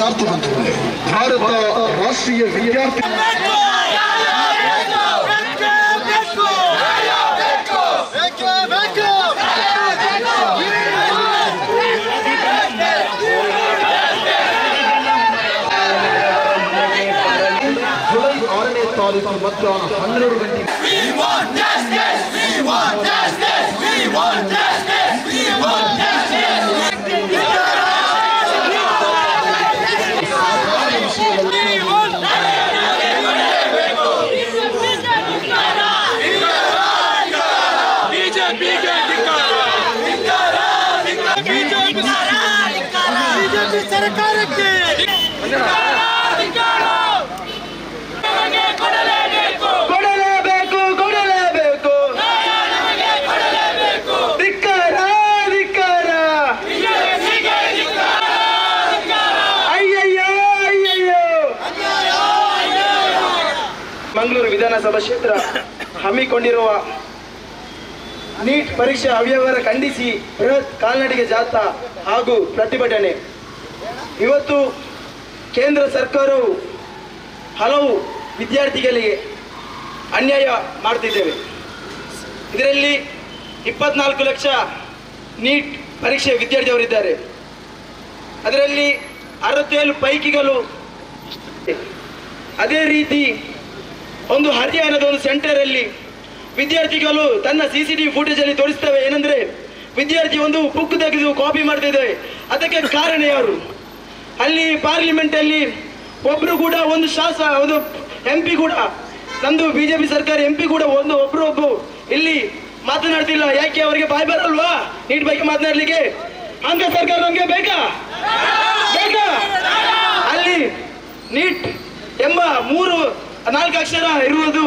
ವಿದ್ಯಾರ್ಥಿ ಬಂಧುಗಳೇ, ಭಾರತ ರಾಷ್ಟ್ರೀಯ ವಿದ್ಯಾರ್ಥಿ ಜುಲೈ 6ನೇ ತಾರೀಕು ಮಧ್ಯಾಹ್ನ 12 ಗಂಟೆಗೆ ಸರ್ಕಾರಕ್ಕೆ ಮಂಗಳೂರು ವಿಧಾನಸಭಾ ಕ್ಷೇತ್ರ ಹಮ್ಮಿಕೊಂಡಿರುವ ನೀಟ್ ಪರೀಕ್ಷೆ ಅವ್ಯವಹಾರ ಖಂಡಿಸಿ ಬೃಹತ್ ಕಾಲ್ನಡಿಗೆ ಜಾಥಾ ಹಾಗೂ ಪ್ರತಿಭಟನೆ. ಇವತ್ತು ಕೇಂದ್ರ ಸರ್ಕಾರವು ಹಲವು ವಿದ್ಯಾರ್ಥಿಗಳಿಗೆ ಅನ್ಯಾಯ ಮಾಡ್ತಿದ್ದೇವೆ. ಇದರಲ್ಲಿ 24 ಲಕ್ಷ ನೀಟ್ ಪರೀಕ್ಷೆ ವಿದ್ಯಾರ್ಥಿಯವರಿದ್ದಾರೆ. ಅದರಲ್ಲಿ 67 ಪೈಕಿಗಳು. ಅದೇ ರೀತಿ ಒಂದು ಹರಿಯಾಣದ ಒಂದು ಸೆಂಟರಲ್ಲಿ ವಿದ್ಯಾರ್ಥಿಗಳು ತನ್ನ CCTV ಫುಟೇಜ್ ಅಲ್ಲಿ ತೋರಿಸ್ತವೆ. ಏನಂದ್ರೆ ವಿದ್ಯಾರ್ಥಿ ಒಂದು ಬುಕ್ ತೆಗೆದು ಕಾಪಿ ಮಾಡ್ತಿದ್ದೇವೆ. ಅದಕ್ಕೆ ಕಾರಣ ಯಾರು? ಅಲ್ಲಿ ಪಾರ್ಲಿಮೆಂಟ್ ಅಲ್ಲಿ ಒಬ್ರು ಕೂಡ ಒಂದು ಒಂದು MP ಕೂಡ, ನಮ್ದು BJP ಸರ್ಕಾರ MP ಕೂಡ ಒಬ್ರು ಇಲ್ಲಿ ಮಾತನಾಡ್ತಿಲ್ಲ. ಯಾಕೆ? ಅವರಿಗೆ ಬಾಯ್ ಬರಲ್ವಾ ನೀಟ್ ಬಗ್ಗೆ ಮಾತನಾಡ್ಲಿಕ್ಕೆ? ಹಂಗ ಸರ್ಕಾರ ನಮ್ಗೆ ಬೇಕಾ? ಅಲ್ಲಿ ನೀಟ್ ಎಂಬ 3-4 ಅಕ್ಷರ ಇರುವುದು.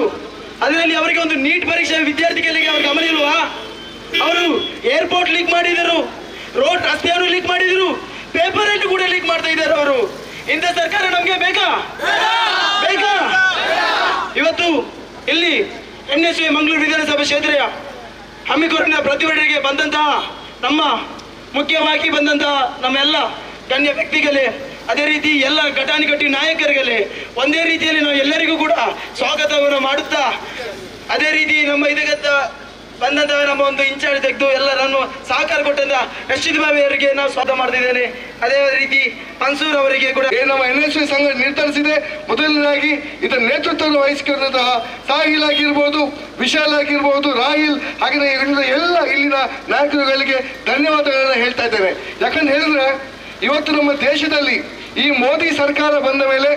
ಅದರಲ್ಲಿ ಅವರಿಗೆ ಒಂದು ನೀಟ್ ಪರೀಕ್ಷೆ ವಿದ್ಯಾರ್ಥಿಗಳಿಗೆ ಅವ್ರ ಗಮನ ಇಲ್ವಾ? ಅವರು ಏರ್ಪೋರ್ಟ್ ಲೀಕ್ ಮಾಡಿದರು, ರೋಡ್ ರಸ್ತೆಯನ್ನು ಲೀಕ್ ಮಾಡಿದರು, ಪೇಪರ್ ಅನ್ನು ಕೂಡ ಲೀಕ್ ಮಾಡ್ತಾ ಇದ್ದಾರೆ ಅವರು. ಇಂಥ ಸರ್ಕಾರ ನಮ್ಗೆ ಬೇಕಾ? ಇವತ್ತು ಇಲ್ಲಿ NSU ಮಂಗಳೂರು ವಿಧಾನಸಭಾ ಕ್ಷೇತ್ರ ಹಮ್ಮಿಕೊಂಡಿನ ಪ್ರತಿಭಟನೆಗೆ ಬಂದಂತಹ ಮುಖ್ಯವಾಗಿ ಬಂದಂತಹ ನಮ್ಮೆಲ್ಲ ಗಣ್ಯ ವ್ಯಕ್ತಿಗಳೇ, ಅದೇ ರೀತಿ ಎಲ್ಲ ಘಟಾನುಘಟಿ ನಾಯಕರುಗಳೇ, ಒಂದೇ ರೀತಿಯಲ್ಲಿ ನಾವು ಎಲ್ಲರಿಗೂ ಕೂಡ ಸ್ವಾಗತವನ್ನು ಮಾಡುತ್ತಾ, ಅದೇ ರೀತಿ ನಮ್ಮ ಇದಕ್ಕೆ ಬಂದಂತಹ ನಮ್ಮ ಒಂದು ಇನ್ಚಾರ್ಜ್ ತೆಗೆದು ಎಲ್ಲರನ್ನು ಸಹಕಾರ ಕೊಟ್ಟಂತ ರಶೀದ್ ಬಾಬಿ ಅವರಿಗೆ ನಾವು ಸ್ವಾಗತ ಮಾಡ್ತಿದ್ದೇನೆ. ಅದೇ ರೀತಿ ಮನ್ಸೂರ್ ಅವರಿಗೆ ಕೂಡ ನಮ್ಮ NSU ಸಂಘ ನಿರ್ಧರಿಸಿದೆ. ಮೊದಲನೇದಾಗಿ ಇದರ ನೇತೃತ್ವವನ್ನು ವಹಿಸಿಕೊಂಡಂತಹ ಸಾಹಿಲ್ ಆಗಿರ್ಬೋದು, ವಿಶಾಲ್ ಆಗಿರ್ಬೋದು, ರಾಹಿಲ್, ಹಾಗೆ ಎಲ್ಲ ಇಲ್ಲಿನ ನಾಯಕರುಗಳಿಗೆ ಧನ್ಯವಾದಗಳನ್ನು ಹೇಳ್ತಾ ಇದ್ದೇನೆ. ಯಾಕಂತ ಹೇಳಿದ್ರೆ ಇವತ್ತು ನಮ್ಮ ದೇಶದಲ್ಲಿ ಈ ಮೋದಿ ಸರ್ಕಾರ ಬಂದ ಮೇಲೆ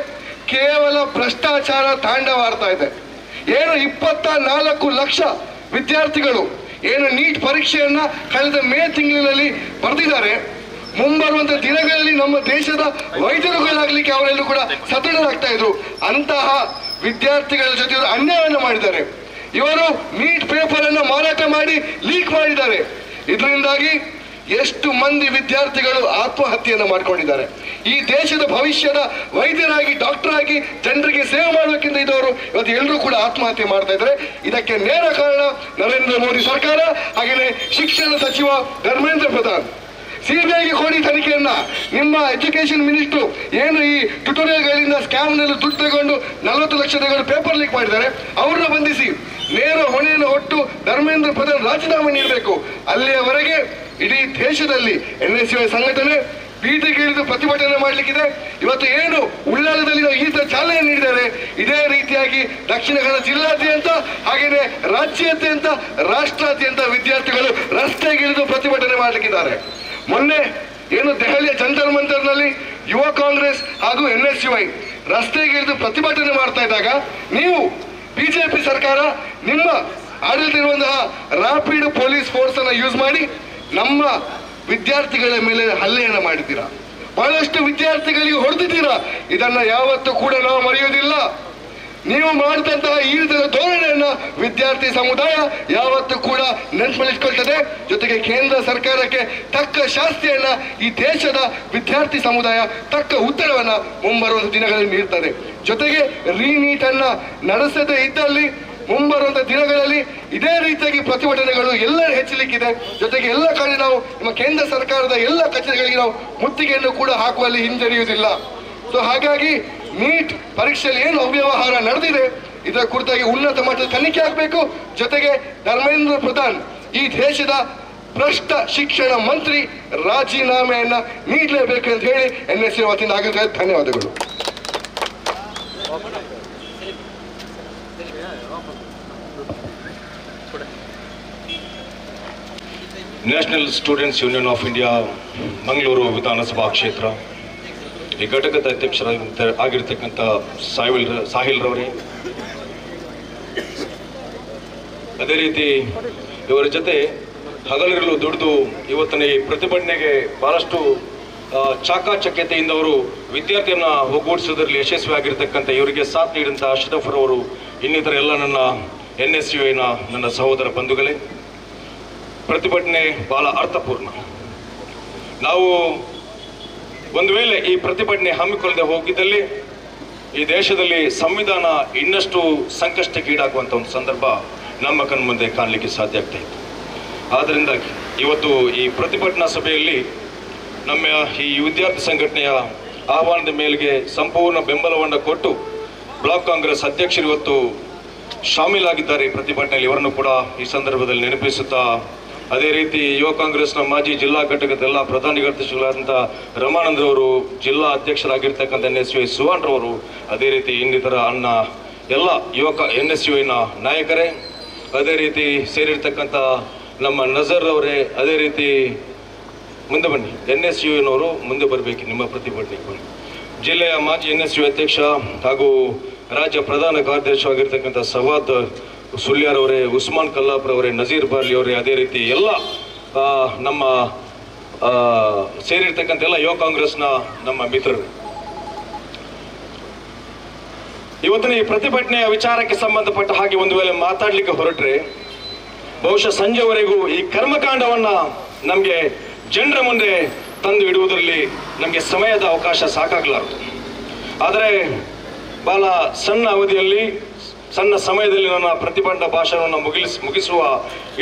ಕೇವಲ ಭ್ರಷ್ಟಾಚಾರ ತಾಂಡವಾಡ್ತಾ ಇದೆ. ಏನು 24 ಲಕ್ಷ ವಿದ್ಯಾರ್ಥಿಗಳು ಏನು ನೀಟ್ ಪರೀಕ್ಷೆಯನ್ನ ಕಳೆದ ಮೇ ತಿಂಗಳಿನಲ್ಲಿ ಬರೆದಿದ್ದಾರೆ. ಮುಂಬರುವಂತಹ ದಿನಗಳಲ್ಲಿ ನಮ್ಮ ದೇಶದ ವೈದ್ಯರುಗಳಾಗ್ಲಿಕ್ಕೆ ಅವರೆಲ್ಲೂ ಕೂಡ ಸದೃಢರಾಗ್ತಾ ಇದ್ರು. ಅಂತಹ ವಿದ್ಯಾರ್ಥಿಗಳ ಜೊತೆ ಅನ್ಯಾಯವನ್ನು ಮಾಡಿದ್ದಾರೆ. ಇವರು ನೀಟ್ ಪೇಪರ್ ಅನ್ನ ಮಾರಾಟ ಮಾಡಿ ಲೀಕ್ ಮಾಡಿದ್ದಾರೆ. ಇದರಿಂದಾಗಿ ಎಷ್ಟು ಮಂದಿ ವಿದ್ಯಾರ್ಥಿಗಳು ಆತ್ಮಹತ್ಯೆಯನ್ನು ಮಾಡಿಕೊಂಡಿದ್ದಾರೆ. ಈ ದೇಶದ ಭವಿಷ್ಯದ ವೈದ್ಯರಾಗಿ, ಡಾಕ್ಟರ್ ಆಗಿ ಜನರಿಗೆ ಸೇವೆ ಮಾಡಬೇಕೆಂದು ಇದ್ದವರು ಇವತ್ತು ಎಲ್ಲರೂ ಕೂಡ ಆತ್ಮಹತ್ಯೆ ಮಾಡ್ತಾ ಇದ್ದಾರೆ. ಇದಕ್ಕೆ ನೇರ ಕಾರಣ ನರೇಂದ್ರ ಮೋದಿ ಸರ್ಕಾರ, ಹಾಗೆಯೇ ಶಿಕ್ಷಣ ಸಚಿವ ಧರ್ಮೇಂದ್ರ ಪ್ರಧಾನ್. CBIಗೆ ಕೊಡಿ ತನಿಖೆಯನ್ನ. ನಿಮ್ಮ ಎಜುಕೇಶನ್ ಮಿನಿಸ್ಟರ್ ಏನು ಈ ಟ್ಯುಟೋರಿಯಲ್ಗಳಿಂದ ಸ್ಕ್ಯಾಮ್ನಲ್ಲಿ ದುಡ್ಡು ತಗೊಂಡು 40 ಲಕ್ಷ ತಗೊಂಡು ಪೇಪರ್ ಲೀಕ್ ಮಾಡಿದ್ದಾರೆ, ಅವ್ರನ್ನ ಬಂಧಿಸಿ ನೇರ ಹೊಣೆಯನ್ನು ಹೊಟ್ಟು ಧರ್ಮೇಂದ್ರ ಪ್ರಧಾನ್ ರಾಜೀನಾಮೆ ನೀಡಬೇಕು. ಅಲ್ಲಿಯವರೆಗೆ ಇಡೀ ದೇಶದಲ್ಲಿ NSU ಸಂಘಟನೆ ಬೀದಿಗೆ ಇಳಿದು ಪ್ರತಿಭಟನೆ ಮಾಡಲಿಕ್ಕಿದೆ. ಇವತ್ತು ಏನು ಉಳ್ಳಾಲದಲ್ಲಿ ನಾವು ಈ ಚಾಲನೆ ನೀಡಿದ್ದಾರೆ, ಇದೇ ರೀತಿಯಾಗಿ ದಕ್ಷಿಣ ಕನ್ನಡ ಜಿಲ್ಲಾದ್ಯಂತ ಹಾಗೆಯೇ ರಾಜ್ಯಾದ್ಯಂತ ರಾಷ್ಟ್ರಾದ್ಯಂತ ವಿದ್ಯಾರ್ಥಿಗಳು ರಸ್ತೆಗಿಳಿದು ಪ್ರತಿಭಟನೆ ಮಾಡಲಿಕ್ಕಿದ್ದಾರೆ. ಮೊನ್ನೆ ಏನು ದೆಹಲಿಯ ಜಂತರ್ ಮಂತರ್ನಲ್ಲಿ ಯುವ ಕಾಂಗ್ರೆಸ್ ಹಾಗೂ NSUI ರಸ್ತೆಗಿಳಿದು ಪ್ರತಿಭಟನೆ ಮಾಡ್ತಾ ಇದ್ದಾಗ ನೀವು BJP ಸರ್ಕಾರ ನಿಮ್ಮ ಆಡಳಿತ ಇರುವಂತಹ ರ್ಯಾಪಿಡ್ ಪೊಲೀಸ್ ಫೋರ್ಸ್ ಅನ್ನ ಯೂಸ್ ಮಾಡಿ ನಮ್ಮ ವಿದ್ಯಾರ್ಥಿಗಳ ಮೇಲೆ ಹಲ್ಲೆಯನ್ನು ಮಾಡಿದ್ದೀರಾ. ಬಹಳಷ್ಟು ವಿದ್ಯಾರ್ಥಿಗಳಿಗೆ ಹೊಡೆದಿದ್ದೀರಾ. ಇದನ್ನ ಯಾವತ್ತೂ ಕೂಡ ನಾವು ಮರೆಯುವುದಿಲ್ಲ. ನೀವು ಮಾಡಿದಂತಹ ಈ ಧೋರಣೆಯನ್ನ ವಿದ್ಯಾರ್ಥಿ ಸಮುದಾಯ ಯಾವತ್ತೂ ಕೂಡ ನೆನಪಿಸಿಕೊಳ್ತದೆ. ಜೊತೆಗೆ ಕೇಂದ್ರ ಸರ್ಕಾರಕ್ಕೆ ತಕ್ಕ ಶಾಸ್ತಿಯನ್ನ ಈ ದೇಶದ ವಿದ್ಯಾರ್ಥಿ ಸಮುದಾಯ ತಕ್ಕ ಉತ್ತರವನ್ನ ಮುಂಬರುವ ದಿನಗಳಲ್ಲಿ ನೀಡ್ತದೆ. ಜೊತೆಗೆ ರೀನೀಟ್ ಅನ್ನ ನಡೆಸದೇ ಇದ್ದಲ್ಲಿ ಮುಂಬರುವಂತಹ ದಿನಗಳಲ್ಲಿ ಇದೇ ರೀತಿಯಾಗಿ ಪ್ರತಿಭಟನೆಗಳು ಎಲ್ಲ ಹೆಚ್ಚಲಿಕ್ಕಿದೆ. ಜೊತೆಗೆ ಎಲ್ಲ ಕಡೆ ನಾವು ನಮ್ಮ ಕೇಂದ್ರ ಸರ್ಕಾರದ ಎಲ್ಲ ಕಚೇರಿಗಳಿಗೆ ನಾವು ಮುತ್ತಿಗೆಯನ್ನು ಕೂಡ ಹಾಕುವಲ್ಲಿ ಹಿಂಜರಿಯುವುದಿಲ್ಲ. ಸೊ ಹಾಗಾಗಿ ನೀಟ್ ಪರೀಕ್ಷೆಯಲ್ಲಿ ಏನು ಅವ್ಯವಹಾರ ನಡೆದಿದೆ ಇದರ ಕುರಿತಾಗಿ ಉನ್ನತ ಮಟ್ಟದ ತನಿಖೆ ಆಗಬೇಕು. ಜೊತೆಗೆ ಧರ್ಮೇಂದ್ರ ಪ್ರಧಾನ್ ಈ ದೇಶದ ಭ್ರಷ್ಟ ಶಿಕ್ಷಣ ಮಂತ್ರಿ ರಾಜೀನಾಮೆಯನ್ನ ನೀಡಲೇಬೇಕು ಅಂತ ಹೇಳಿ NSU ವತಿಯಿಂದ ಆಗಿರ್ತದೆ. ಧನ್ಯವಾದಗಳು. National students union of India Mangaluru ವಿಧಾನಸಭಾ ಕ್ಷೇತ್ರ ಈ ಘಟಕದ ಅಧ್ಯಕ್ಷರಾಗಿರ್ತಕ್ಕಂಥ ಸಾಹಿಲ್ ರವರೇ, ಅದೇ ರೀತಿ ಇವರ ಜೊತೆ ಹಗಲಿರಲು ದುಡಿದು ಇವತ್ತಿನ ಈ ಪ್ರತಿಭಟನೆಗೆ ಬಹಳಷ್ಟು ಚಾಕಚಕ್ಯತೆಯಿಂದ ಅವರು ವಿದ್ಯಾರ್ಥಿಯನ್ನು ಒಗ್ಗೂಡಿಸೋದ್ರಲ್ಲಿ ಯಶಸ್ವಿಯಾಗಿರ್ತಕ್ಕಂಥ ಇವರಿಗೆ ಸಾಥ್ ನೀಡಿದಂಥ ಅಶ್ರಫ್ ಅವರು, ಇನ್ನಿತರ ಎಲ್ಲ ನನ್ನ NSUನ ನನ್ನ ಸಹೋದರ ಬಂಧುಗಳೇ, ಪ್ರತಿಭಟನೆ ಬಹಳ ಅರ್ಥಪೂರ್ಣ. ನಾವು ಒಂದು ವೇಳೆ ಈ ಪ್ರತಿಭಟನೆ ಹಮ್ಮಿಕೊಳ್ಳದೆ ಹೋಗಿದ್ದಲ್ಲಿ ಈ ದೇಶದಲ್ಲಿ ಸಂವಿಧಾನ ಇನ್ನಷ್ಟು ಸಂಕಷ್ಟಕ್ಕೀಡಾಗುವಂಥ ಒಂದು ಸಂದರ್ಭ ನಮ್ಮ ಕಣ್ಮುಂದೆ ಕಾಣಲಿಕ್ಕೆ ಸಾಧ್ಯ ಆಗ್ತಾ ಇತ್ತು. ಆದ್ದರಿಂದ ಇವತ್ತು ಈ ಪ್ರತಿಭಟನಾ ಸಭೆಯಲ್ಲಿ ನಮ್ಮ ಈ ವಿದ್ಯಾರ್ಥಿ ಸಂಘಟನೆಯ ಆಹ್ವಾನದ ಮೇಲೆಗೆ ಸಂಪೂರ್ಣ ಬೆಂಬಲವನ್ನು ಕೊಟ್ಟು ಬ್ಲಾಕ್ ಕಾಂಗ್ರೆಸ್ ಅಧ್ಯಕ್ಷರು ಇವತ್ತು ಶಾಮೀಲಾಗಿದ್ದಾರೆ ಈ ಪ್ರತಿಭಟನೆಯಲ್ಲಿ. ಇವರನ್ನು ಕೂಡ ಈ ಸಂದರ್ಭದಲ್ಲಿ ನೆನಪಿಸುತ್ತಾ, ಅದೇ ರೀತಿ ಯುವ ಕಾಂಗ್ರೆಸ್ನ ಮಾಜಿ ಜಿಲ್ಲಾ ಘಟಕದ ಎಲ್ಲ ಪ್ರಧಾನ ಕಾರ್ಯದರ್ಶಿಗಳಾದಂಥ ರಮಾನಂದ್ರವರು, ಜಿಲ್ಲಾ ಅಧ್ಯಕ್ಷರಾಗಿರ್ತಕ್ಕಂಥ NSU ಸುವರ್ಣರವರು, ಅದೇ ರೀತಿ ಇನ್ನಿತರ ಅಣ್ಣ ಎಲ್ಲ NSUನ ನಾಯಕರೇ, ಅದೇ ರೀತಿ ಸೇರಿರ್ತಕ್ಕಂಥ ನಮ್ಮ ನಜರ್ ಅವರೇ, ಅದೇ ರೀತಿ ಮುಂದೆ ಬನ್ನಿ NSUನವರು ಮುಂದೆ ಬರಬೇಕು ನಿಮ್ಮ ಪ್ರತಿಭಟನೆಗೆ. ಜಿಲ್ಲೆಯ ಮಾಜಿ NSU ಅಧ್ಯಕ್ಷ ಹಾಗೂ ರಾಜ್ಯ ಪ್ರಧಾನ ಕಾರ್ಯದರ್ಶಿ ಆಗಿರ್ತಕ್ಕಂಥ ಸವಾದ್ ಸುಳ್ಯಾರವರೇ, ಉಸ್ಮಾನ್ ಕಲ್ಲಾಪುರವರೇ, ನಜೀರ್ ಬಾರ್ಲಿ ಅವರೇ, ಅದೇ ರೀತಿ ಎಲ್ಲ ನಮ್ಮ ಸೇರಿರ್ತಕ್ಕಂಥ ಎಲ್ಲ ಯುವ ಕಾಂಗ್ರೆಸ್ನ ನಮ್ಮ ಮಿತ್ರರು. ಇವತ್ತಿನ ಈ ಪ್ರತಿಭಟನೆಯ ವಿಚಾರಕ್ಕೆ ಸಂಬಂಧಪಟ್ಟ ಹಾಗೆ ಒಂದು ವೇಳೆ ಮಾತಾಡಲಿಕ್ಕೆ ಹೊರಟ್ರೆ ಬಹುಶಃ ಸಂಜೆವರೆಗೂ ಈ ಕರ್ಮಕಾಂಡವನ್ನ ನಮಗೆ ಜನರ ಮುಂದೆ ತಂದು ಇಡುವುದರಲ್ಲಿ ನಮಗೆ ಸಮಯದ ಅವಕಾಶ ಸಾಕಾಗಲಾರದು. ಆದರೆ ಬಹಳ ಸಣ್ಣ ಅವಧಿಯಲ್ಲಿ ಸಣ್ಣ ಸಮಯದಲ್ಲಿ ನನ್ನ ಪ್ರತಿಭಟನಾ ಭಾಷಣವನ್ನು ಮುಗಿಸುವ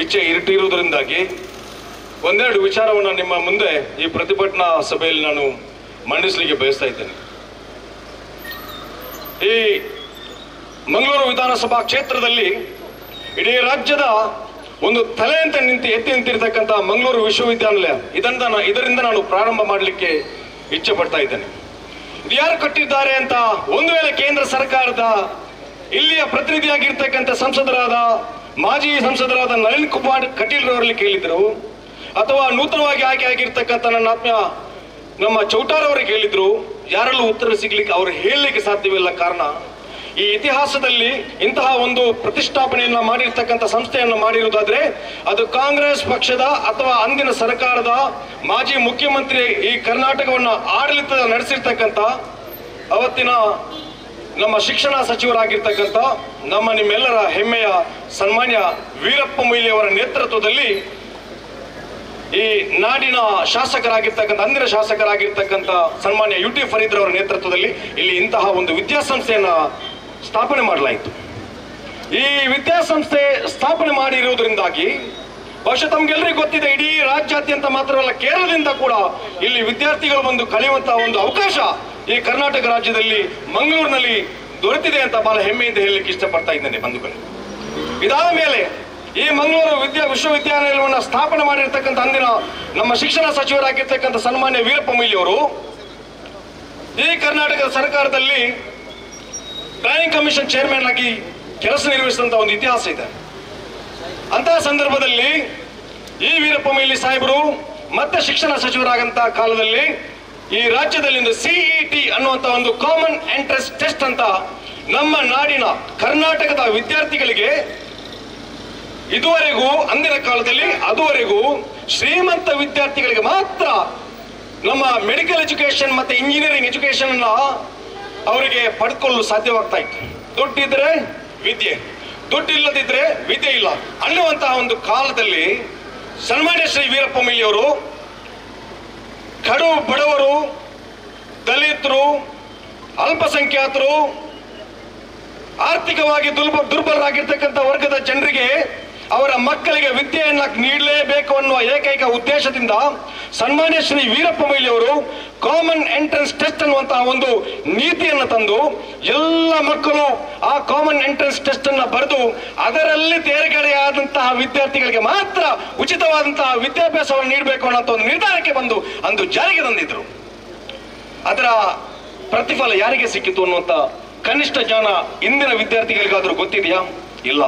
ಇಚ್ಛೆ ಇರುವುದರಿಂದಾಗಿ ಒಂದೆರಡು ವಿಚಾರವನ್ನು ನಿಮ್ಮ ಮುಂದೆ ಈ ಪ್ರತಿಭಟನಾ ಸಭೆಯಲ್ಲಿ ನಾನು ಮಂಡಿಸಲಿಕ್ಕೆ ಬಯಸ್ತಾ ಇದ್ದೇನೆ. ಈ ಮಂಗಳೂರು ವಿಧಾನಸಭಾ ಕ್ಷೇತ್ರದಲ್ಲಿ ಇಡೀ ರಾಜ್ಯದ ಒಂದು ತಲೆಯಂತೆ ಎತ್ತಿ ನಿಂತಿರ್ತಕ್ಕಂಥ ಮಂಗಳೂರು ವಿಶ್ವವಿದ್ಯಾನಿಲಯ, ಇದರಿಂದ ನಾನು ಪ್ರಾರಂಭ ಮಾಡಲಿಕ್ಕೆ ಇಚ್ಛೆ ಪಡ್ತಾ ಇದ್ದೇನೆ. ಇದು ಯಾರು ಕಟ್ಟಿದ್ದಾರೆ ಅಂತ ಒಂದು ವೇಳೆ ಕೇಂದ್ರ ಸರ್ಕಾರದ ಇಲ್ಲಿಯ ಪ್ರತಿನಿಧಿಯಾಗಿರ್ತಕ್ಕಂಥ ಮಾಜಿ ಸಂಸದರಾದ ನಳಿನ್ ಕುಮಾರ್ ಕಟೀಲ್ ಅವರಲ್ಲಿ ಕೇಳಿದ್ರು, ಅಥವಾ ನೂತನವಾಗಿ ಆಯ್ಕೆ ಆಗಿರ್ತಕ್ಕಂಥ ನನ್ನ ಆತ್ಮೀಯ ನಮ್ಮ ಚೌಟಾರ್ ಅವರಿಗೆ ಕೇಳಿದ್ರು, ಯಾರಲ್ಲೂ ಉತ್ತರ ಸಿಗ್ಲಿಕ್ಕೆ ಅವರು ಹೇಳಲಿಕ್ಕೆ ಸಾಧ್ಯವಿಲ್ಲ. ಕಾರಣ ಈ ಇತಿಹಾಸದಲ್ಲಿ ಇಂತಹ ಒಂದು ಪ್ರತಿಷ್ಠಾಪನೆಯನ್ನ ಮಾಡಿರ್ತಕ್ಕಂಥ ಸಂಸ್ಥೆಯನ್ನು ಮಾಡಿರುವುದಾದ್ರೆ ಅದು ಕಾಂಗ್ರೆಸ್ ಪಕ್ಷದ ಅಥವಾ ಅಂದಿನ ಸರ್ಕಾರದ ಮಾಜಿ ಮುಖ್ಯಮಂತ್ರಿ ಈ ಕರ್ನಾಟಕವನ್ನ ಆಡಳಿತ ನಡೆಸಿರ್ತಕ್ಕಂಥ ಅವತ್ತಿನ ನಮ್ಮ ಶಿಕ್ಷಣ ಸಚಿವರಾಗಿರ್ತಕ್ಕಂಥ ನಮ್ಮ ನಿಮ್ಮೆಲ್ಲರ ಹೆಮ್ಮೆಯ ಸನ್ಮಾನ್ಯ ವೀರಪ್ಪ ಮೊಯ್ಲಿ ಅವರ ನೇತೃತ್ವದಲ್ಲಿ ಈ ನಾಡಿನ ಶಾಸಕರಾಗಿರ್ತಕ್ಕಂಥ ಅಂದಿನ ಶಾಸಕರಾಗಿರ್ತಕ್ಕಂಥ ಸನ್ಮಾನ್ಯ UT ಫರೀದ್ ಅವರ ನೇತೃತ್ವದಲ್ಲಿ ಇಲ್ಲಿ ಇಂತಹ ಒಂದು ವಿದ್ಯಾಸಂಸ್ಥೆಯನ್ನ ಸ್ಥಾಪನೆ ಮಾಡಲಾಯಿತು. ಈ ವಿದ್ಯಾಸಂಸ್ಥೆ ಸ್ಥಾಪನೆ ಮಾಡಿರುವುದರಿಂದಾಗಿ ಬಹುಶಃ ತಮ್ಗೆಲ್ಲರಿಗೂ ಗೊತ್ತಿದೆ, ಇಡೀ ರಾಜ್ಯಾದ್ಯಂತ ಮಾತ್ರವಲ್ಲ ಕೇರಳದಿಂದ ಕೂಡ ಇಲ್ಲಿ ವಿದ್ಯಾರ್ಥಿಗಳು ಬಂದು ಕಲಿಯುವಂತಹ ಒಂದು ಅವಕಾಶ ಈ ಕರ್ನಾಟಕ ರಾಜ್ಯದಲ್ಲಿ ಮಂಗಳೂರಿನಲ್ಲಿ ದೊರೆತಿದೆ ಅಂತ ಬಹಳ ಹೆಮ್ಮೆಯಿಂದ ಹೇಳಲಿಕ್ಕೆ ಇಷ್ಟಪಡ್ತಾ ಇದ್ದೇನೆ ಬಂಧುಗಳೇ. ಇದಾದ ಮೇಲೆ ಈ ಮಂಗಳೂರು ವಿಶ್ವವಿದ್ಯಾನಿಲಯವನ್ನು ಸ್ಥಾಪನೆ ಮಾಡಿರ್ತಕ್ಕಂಥ ಅಂದಿನ ನಮ್ಮ ಶಿಕ್ಷಣ ಸಚಿವರಾಗಿರ್ತಕ್ಕಂಥ ಸನ್ಮಾನ್ಯ ವೀರಪ್ಪ ಮೊಯ್ಲಿ ಅವರು ಈ ಕರ್ನಾಟಕದ ಸರ್ಕಾರದಲ್ಲಿ ಪ್ಲಾನಿಂಗ್ ಕಮಿಷನ್ ಚೇರ್ಮನ್ ಆಗಿ ಕೆಲಸ ನಿರ್ವಹಿಸಿದಂತಹ ಒಂದು ಇತಿಹಾಸ ಇದೆ. ಅಂತಹ ಸಂದರ್ಭದಲ್ಲಿ ಈ ವೀರಪ್ಪ ಮೊಯ್ಲಿ ಸಾಹೇಬರು ಮತ್ತೆ ಶಿಕ್ಷಣ ಸಚಿವರಾಗಂತ ಕಾಲದಲ್ಲಿ ಈ ರಾಜ್ಯದಲ್ಲಿ ಒಂದು CET ಅನ್ನುವಂತ ಒಂದು ಕಾಮನ್ ಎಂಟ್ರೆನ್ಸ್ ಟೆಸ್ಟ್ ಅಂತ ನಮ್ಮ ನಾಡಿನ ಕರ್ನಾಟಕದ ವಿದ್ಯಾರ್ಥಿಗಳಿಗೆ ಇದುವರೆಗೂ ಅಂದಿನ ಕಾಲದಲ್ಲಿ ಅದುವರೆಗೂ ಶ್ರೀಮಂತ ವಿದ್ಯಾರ್ಥಿಗಳಿಗೆ ಮಾತ್ರ ನಮ್ಮ ಮೆಡಿಕಲ್ ಎಜುಕೇಶನ್ ಮತ್ತೆ ಇಂಜಿನಿಯರಿಂಗ್ ಎಜುಕೇಶನ್ ಅನ್ನ ಅವರಿಗೆ ಪಡ್ಕೊಳ್ಳಲು ಸಾಧ್ಯವಾಗ್ತಾ ಇತ್ತು. ದುಡ್ಡಿದ್ರೆ ವಿದ್ಯೆ, ದುಡ್ಡಿಲ್ಲದಿದ್ರೆ ವಿದ್ಯೆ ಇಲ್ಲ ಅನ್ನುವಂತಹ ಒಂದು ಕಾಲದಲ್ಲಿ ಸನ್ಮಾನ್ಯ ಶ್ರೀ ವೀರಪ್ಪ ಮೊಯ್ಲಿ ಅವರು ಕಡು ಬಡವರು, ದಲಿತರು, ಅಲ್ಪಸಂಖ್ಯಾತರು, ಆರ್ಥಿಕವಾಗಿ ದುರ್ಬಲರಾಗಿರ್ತಕ್ಕಂಥ ವರ್ಗದ ಜನರಿಗೆ ಅವರ ಮಕ್ಕಳಿಗೆ ವಿದ್ಯೆಯನ್ನ ನೀಡಲೇಬೇಕು ಅನ್ನುವ ಏಕೈಕ ಉದ್ದೇಶದಿಂದ ಸನ್ಮಾನ್ಯ ಶ್ರೀ ವೀರಪ್ಪ ಮೊಯ್ಲಿ ಅವರು ಕಾಮನ್ ಎಂಟ್ರೆನ್ಸ್ ಟೆಸ್ಟ್ ಅನ್ನುವಂತಹ ಒಂದು ನೀತಿಯನ್ನು ತಂದು ಎಲ್ಲ ಮಕ್ಕಳು ಆ ಕಾಮನ್ ಎಂಟ್ರೆನ್ಸ್ ಟೆಸ್ಟ್ ಅನ್ನ ಬರೆದು ಅದರಲ್ಲಿ ತೇರ್ಗಡೆಯಾದಂತಹ ವಿದ್ಯಾರ್ಥಿಗಳಿಗೆ ಮಾತ್ರ ಉಚಿತವಾದಂತಹ ವಿದ್ಯಾಭ್ಯಾಸವನ್ನು ನೀಡಬೇಕು ಅನ್ನೋ ಒಂದು ನಿರ್ಧಾರಕ್ಕೆ ಬಂದು ಅಂದು ಜಾರಿಗೆ ತಂದಿದ್ರು. ಅದರ ಪ್ರತಿಫಲ ಯಾರಿಗೆ ಸಿಕ್ಕಿತು ಅನ್ನುವಂತ ಕನಿಷ್ಠ ಜ್ಞಾನ ಇಂದಿನ ವಿದ್ಯಾರ್ಥಿಗಳಿಗಾದ್ರೂ ಗೊತ್ತಿದೆಯಾ? ಇಲ್ಲ.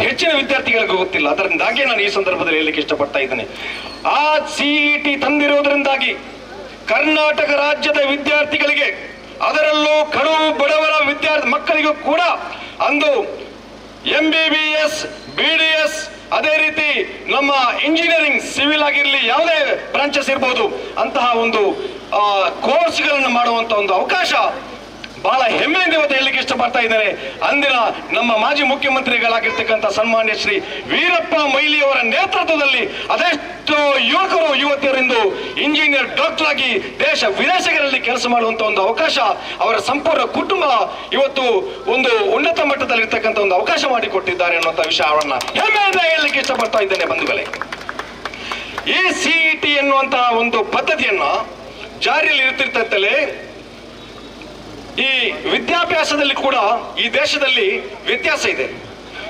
ಹೆಚ್ಚಿನ ವಿದ್ಯಾರ್ಥಿಗಳಿಗೂ ಗೊತ್ತಿಲ್ಲ. ಅದರಿಂದಾಗಿ ನಾನು ಈ ಸಂದರ್ಭದಲ್ಲಿ ಹೇಳಲಿಕ್ಕೆ ಇಷ್ಟಪಡ್ತಾ ಇದ್ದೇನೆ, ಆ CET ತಂದಿರುವುದರಿಂದಾಗಿ ಕರ್ನಾಟಕ ರಾಜ್ಯದ ವಿದ್ಯಾರ್ಥಿಗಳಿಗೆ, ಅದರಲ್ಲೂ ಕಡು ಬಡವರ ಮಕ್ಕಳಿಗೂ ಕೂಡ ಅಂದು MBBS, BDS, ಅದೇ ರೀತಿ ನಮ್ಮ ಇಂಜಿನಿಯರಿಂಗ್, ಸಿವಿಲ್ ಆಗಿರಲಿ, ಯಾವುದೇ ಬ್ರಾಂಚಸ್ ಇರಬಹುದು, ಅಂತಹ ಒಂದು ಕೋರ್ಸ್ಗಳನ್ನು ಮಾಡುವಂತ ಒಂದು ಅವಕಾಶ ಬಹಳ ಹೆಮ್ಮೆಯಿಂದ ಇವತ್ತು ಹೇಳಲಿಕ್ಕೆ ಇಷ್ಟಪಡ್ತಾ ಇದ್ದೇನೆ. ಅಂದಿನ ನಮ್ಮ ಮಾಜಿ ಮುಖ್ಯಮಂತ್ರಿಗಳಾಗಿರ್ತಕ್ಕಂಥ ಸನ್ಮಾನ್ಯ ಶ್ರೀ ವೀರಪ್ಪ ಮೊಯ್ಲಿ ಅವರ ನೇತೃತ್ವದಲ್ಲಿ ಅದೆಷ್ಟೋ ಯುವಕರು ಯುವತಿಯರಿಂದು ಇಂಜಿನಿಯರ್, ಡಾಕ್ಟರ್ ಆಗಿ ದೇಶ ವಿದೇಶಗಳಲ್ಲಿ ಕೆಲಸ ಮಾಡುವಂತ ಒಂದು ಅವಕಾಶ ಅವರ ಸಂಪೂರ್ಣ ಕುಟುಂಬ ಇವತ್ತು ಒಂದು ಉನ್ನತ ಮಟ್ಟದಲ್ಲಿರ್ತಕ್ಕಂಥ ಒಂದು ಅವಕಾಶ ಮಾಡಿಕೊಟ್ಟಿದ್ದಾರೆ ಅನ್ನುವಂಥ ವಿಷಯವನ್ನ ಹೆಮ್ಮೆಯಿಂದ ಹೇಳಲಿಕ್ಕೆ ಇಷ್ಟಪಡ್ತಾ ಇದ್ದೇನೆ ಬಂಧುಗಳೇ. ಈ CET ಎನ್ನುವಂತಹ ಒಂದು ಪದ್ಧತಿಯನ್ನ ಜಾರಿಯಲ್ಲಿ ಇರ್ತಿರ್ತಲೇ ಈ ವಿದ್ಯಾಭ್ಯಾಸದಲ್ಲಿ ಕೂಡ ಈ ದೇಶದಲ್ಲಿ ವ್ಯತ್ಯಾಸ ಇದೆ.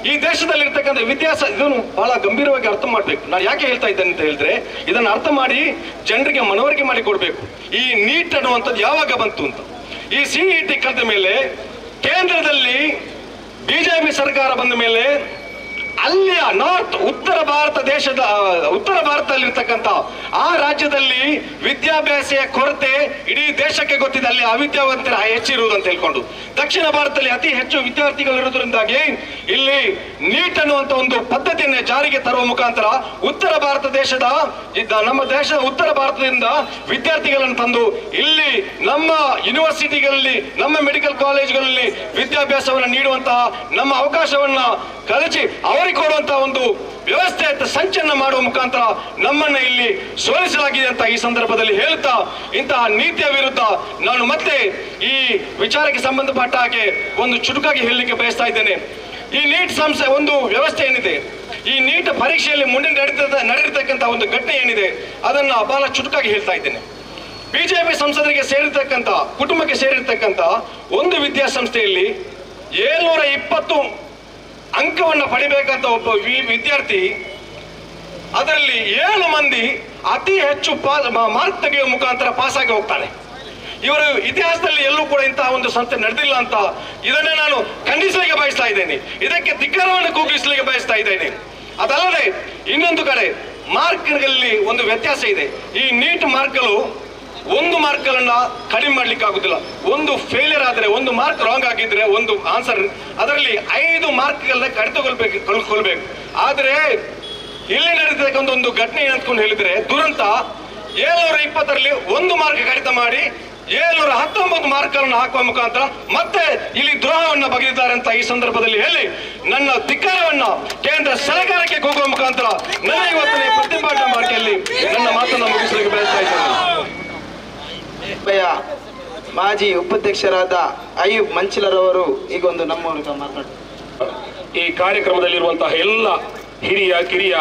ಈ ದೇಶದಲ್ಲಿ ಇರ್ತಕ್ಕಂಥ ವ್ಯತ್ಯಾಸ ಇದನ್ನು ಬಹಳ ಗಂಭೀರವಾಗಿ ಅರ್ಥ ಮಾಡಬೇಕು. ನಾನು ಯಾಕೆ ಹೇಳ್ತಾ ಇದ್ದೇನೆ ಅಂತ ಹೇಳಿದ್ರೆ, ಇದನ್ನು ಅರ್ಥ ಮಾಡಿ ಜನರಿಗೆ ಮನವರಿಕೆ ಮಾಡಿ ಕೊಡ್ಬೇಕು. ಈ ನೀಟ್ ಅನ್ನುವಂಥದ್ದು ಯಾವಾಗ ಬಂತು ಅಂತ. ಈ CET ಕಳೆದ ಮೇಲೆ ಕೇಂದ್ರದಲ್ಲಿ BJP ಸರ್ಕಾರ ಬಂದ ಮೇಲೆ ಅಲ್ಲಿಯ ಉತ್ತರ ಭಾರತದಲ್ಲಿರ್ತಕ್ಕಂಥ ಆ ರಾಜ್ಯದಲ್ಲಿ ವಿದ್ಯಾಭ್ಯಾಸ ಕೊರತೆ ಇಡೀ ದೇಶಕ್ಕೆ ಗೊತ್ತಿದೆ. ಅಲ್ಲಿ ಅವಿದ್ಯಾವಂತರ ಹೆಚ್ಚಿರುವುದು ಅಂತ ಹೇಳ್ಕೊಂಡು ದಕ್ಷಿಣ ಭಾರತದಲ್ಲಿ ಅತಿ ಹೆಚ್ಚು ವಿದ್ಯಾರ್ಥಿಗಳಿರುವುದರಿಂದಾಗಿ ಇಲ್ಲಿ ನೀಟ್ ಅನ್ನುವಂತ ಒಂದು ಪದ್ಧತಿಯನ್ನು ಜಾರಿಗೆ ತರುವ ಮುಖಾಂತರ ನಮ್ಮ ದೇಶದ ಉತ್ತರ ಭಾರತದಿಂದ ವಿದ್ಯಾರ್ಥಿಗಳನ್ನು ತಂದು ಇಲ್ಲಿ ನಮ್ಮ ಯೂನಿವರ್ಸಿಟಿಗಳಲ್ಲಿ, ನಮ್ಮ ಮೆಡಿಕಲ್ ಕಾಲೇಜುಗಳಲ್ಲಿ ವಿದ್ಯಾಭ್ಯಾಸವನ್ನು ನೀಡುವಂತಹ ನಮ್ಮ ಅವಕಾಶವನ್ನ ಕಲಿಸಿ ಅವರಿಗೆ ಕೊಡುವಂತಹ ಒಂದು ವ್ಯವಸ್ಥೆ ಸಂಚಲನ ಮಾಡುವ ಮುಖಾಂತರ ನಮ್ಮನ್ನ ಇಲ್ಲಿ ಸೋಲಿಸಲಾಗಿದೆ ಅಂತ ಈ ಸಂದರ್ಭದಲ್ಲಿ ಹೇಳುತ್ತಾ, ಇಂತಹ ನೀತಿಯ ವಿರುದ್ಧ ನಾನು ಮತ್ತೆ ಈ ವಿಚಾರಕ್ಕೆ ಸಂಬಂಧಪಟ್ಟ ಹಾಗೆ ಒಂದು ಚುಟುಕಾಗಿ ಹೇಳಲಿಕ್ಕೆ ಬಯಸ್ತಾ ಇದ್ದೇನೆ. ಈ ನೀಟ್ ಸಂಸ್ಥೆ ಒಂದು ವ್ಯವಸ್ಥೆ ಏನಿದೆ, ಈ ನೀಟ್ ಪರೀಕ್ಷೆಯಲ್ಲಿ ಮುಂದೆ ನಡೆದಿರ್ತಕ್ಕಂಥ ಒಂದು ಘಟನೆ ಏನಿದೆ, ಅದನ್ನ ಬಹಳ ಚುಟುಕಾಗಿ ಹೇಳ್ತಾ ಇದ್ದೇನೆ. BJP ಸಂಸದರಿಗೆ ಸೇರಿರ್ತಕ್ಕಂಥ, ಕುಟುಂಬಕ್ಕೆ ಸೇರಿರ್ತಕ್ಕಂಥ ಒಂದು ವಿದ್ಯಾಸಂಸ್ಥೆಯಲ್ಲಿ 720 ಅಂಕವನ್ನು ಪಡಿಬೇಕಂತ ಒಬ್ಬ ವಿದ್ಯಾರ್ಥಿ, ಅದರಲ್ಲಿ 7 ಮಂದಿ ಅತಿ ಹೆಚ್ಚು ಮಾರ್ಕ್ ತೆಗೆಯುವ ಮುಖಾಂತರ ಪಾಸ್ ಆಗಿ ಹೋಗ್ತಾನೆ. ಇವರು ಇತಿಹಾಸದಲ್ಲಿ ಎಲ್ಲೂ ಕೂಡ ಇಂತಹ ಒಂದು ಸಂಸ್ಥೆ ನಡೆದಿಲ್ಲ ಅಂತ ಇದನ್ನೇ ನಾನು ಖಂಡಿಸಲಿಕ್ಕೆ ಬಯಸ್ತಾ ಇದ್ದೇನೆ. ಇದಕ್ಕೆ ಧಿಕ್ಕಾರವನ್ನು ಕೂಗಿಸಲಿಕ್ಕೆ ಬಯಸ್ತಾ ಇದ್ದೇನೆ. ಅದಲ್ಲದೆ ಇನ್ನೊಂದು ಕಡೆ ಮಾರ್ಕ್ಗಳಲ್ಲಿ ಒಂದು ವ್ಯತ್ಯಾಸ ಇದೆ. ಈ ನೀಟ್ ಮಾರ್ಕ್ಗಳು ಒಂದು ಮಾರ್ಕ್ಗಳನ್ನ ಕಡಿಮೆ ಮಾಡ್ಲಿಕ್ಕೆ ಆಗುದಿಲ್ಲ. ಒಂದು ಫೇಲಿಯರ್ ಆದ್ರೆ, ಒಂದು ಮಾರ್ಕ್ ರಾಂಗ್ ಆಗಿದ್ರೆ ಒಂದು ಆನ್ಸರ್, ಅದರಲ್ಲಿ 5 ಮಾರ್ಕ್ಗಳನ್ನ ಕಡಿತಗೊಳ್ಬೇಕು. ಆದ್ರೆ ಇಲ್ಲಿ ನಡೆದಿರ್ತಕ್ಕಂಥ ಒಂದು ಘಟನೆ ಏನಂತಕೊಂಡು ಹೇಳಿದ್ರೆ, ದುರಂತ 720ರಲ್ಲಿ 1 ಮಾರ್ಕ್ ಕಡಿತ ಮಾಡಿ 719 ಮಾರ್ಕ್ಗಳನ್ನು ಹಾಕುವ ಮುಖಾಂತರ ಮತ್ತೆ ಇಲ್ಲಿ ದ್ರೋಹವನ್ನ ಬಗೆದಿದ್ದಾರೆ ಅಂತ ಈ ಸಂದರ್ಭದಲ್ಲಿ ಹೇಳಿ ನನ್ನ ಧಿಕ್ಕಾರವನ್ನ ಕೇಂದ್ರ ಸರ್ಕಾರಕ್ಕೆ ಹೋಗುವ ಮುಖಾಂತರ ನನ್ನ ಇವತ್ತಿನ ಪ್ರತಿಭಟನಾ ಮಾರ್ಗದಲ್ಲಿ ನನ್ನ ಮಾತನ್ನು ಮುಗಿಸಲಿಕ್ಕೆ ಬಯಸ್ತಾ ಇದ್ದೇನೆ. ಮಾಜಿ ಉಪಾಧ್ಯಕ್ಷರಾದ ಅಯ್ಯೂಬ್ ಮಂಚಿಲರವರು ಈಗ ಒಂದು ನಮ್ಮವರು ಮಾತನಾಡ್ತಾರೆ. ಈ ಕಾರ್ಯಕ್ರಮದಲ್ಲಿರುವಂತಹ ಎಲ್ಲ ಹಿರಿಯ ಕಿರಿಯ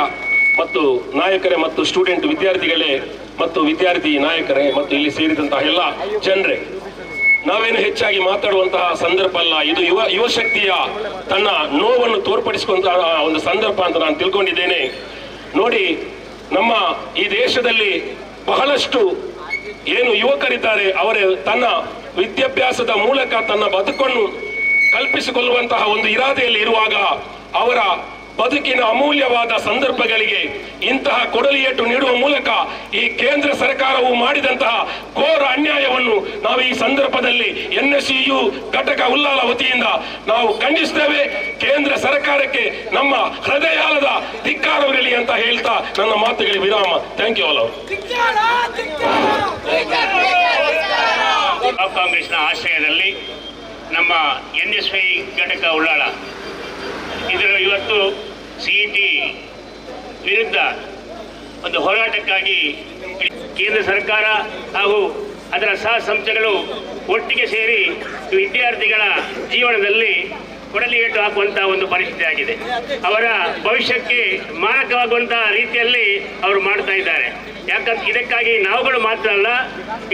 ಮತ್ತು ನಾಯಕರೇ ಮತ್ತು ಸ್ಟೂಡೆಂಟ್ ವಿದ್ಯಾರ್ಥಿಗಳೇ ಮತ್ತು ವಿದ್ಯಾರ್ಥಿ ನಾಯಕರೇ ಮತ್ತು ಇಲ್ಲಿ ಸೇರಿದಂತಹ ಎಲ್ಲ ಜನರೇ, ನಾವೇನು ಹೆಚ್ಚಾಗಿ ಮಾತಾಡುವಂತಹ ಸಂದರ್ಭ ಅಲ್ಲ. ಇದು ಯುವ ಶಕ್ತಿಯ ತನ್ನ ನೋವನ್ನು ತೋರ್ಪಡಿಸಿಕೊಂತಹ ಒಂದು ಸಂದರ್ಭ ಅಂತ ನಾನು ತಿಳ್ಕೊಂಡಿದ್ದೇನೆ. ನೋಡಿ, ನಮ್ಮ ಈ ದೇಶದಲ್ಲಿ ಬಹಳಷ್ಟು ಏನು ಯುವಕರಿದ್ದಾರೆ, ಅವರೇ ತನ್ನ ವಿದ್ಯಾಭ್ಯಾಸದ ಮೂಲಕ ತನ್ನ ಬದುಕನ್ನು ಕಲ್ಪಿಸಿಕೊಳ್ಳುವಂತಹ ಒಂದು ಇರಾದೆಯಲ್ಲಿ ಇರುವಾಗ ಅವರ ಬದುಕಿನ ಅಮೂಲ್ಯವಾದ ಸಂದರ್ಭಗಳಿಗೆ ಇಂತಹ ಕೊಡಲಿಯೇಟು ನೀಡುವ ಮೂಲಕ ಈ ಕೇಂದ್ರ ಸರ್ಕಾರವು ಮಾಡಿದಂತಹ ಘೋರ ಅನ್ಯಾಯವನ್ನು ನಾವು ಈ ಸಂದರ್ಭದಲ್ಲಿ NSCU ಘಟಕ ಉಲ್ಲಾಲ ವತಿಯಿಂದ ನಾವು ಖಂಡಿಸ್ತೇವೆ. ಕೇಂದ್ರ ಸರ್ಕಾರಕ್ಕೆ ನಮ್ಮ ಹೃದಯಾಲದ ಧಿಕ್ಕಾರವಿರಲಿ ಅಂತ ಹೇಳ್ತಾ ನನ್ನ ಮಾತುಗಳಿಗೆ ವಿರಾಮ. Thank you all. ಕಾಂಗ್ರೆಸ್ನ ಆಶ್ರಯದಲ್ಲಿ ನಮ್ಮ NSY ಘಟಕ ಉಳ್ಳಾಳ ಇದರ ಇವತ್ತು CET ವಿರುದ್ಧ ಒಂದು ಹೋರಾಟಕ್ಕಾಗಿ ಕೇಂದ್ರ ಸರ್ಕಾರ ಹಾಗೂ ಅದರ ಸಹ ಸಂಸ್ಥೆಗಳು ಒಟ್ಟಿಗೆ ಸೇರಿ ವಿದ್ಯಾರ್ಥಿಗಳ ಜೀವನದಲ್ಲಿ ಕೊಡಲಿ ಏಟು ಹಾಕುವಂತಹ ಒಂದು ಪರಿಸ್ಥಿತಿ ಆಗಿದೆ. ಅವರ ಭವಿಷ್ಯಕ್ಕೆ ಮಾರಕವಾಗುವಂತಹ ರೀತಿಯಲ್ಲಿ ಅವರು ಮಾಡ್ತಾ ಇದ್ದಾರೆ. ಯಾಕಂತ ಇದಕ್ಕಾಗಿ ನಾವುಗಳು ಮಾತ್ರ ಅಲ್ಲ,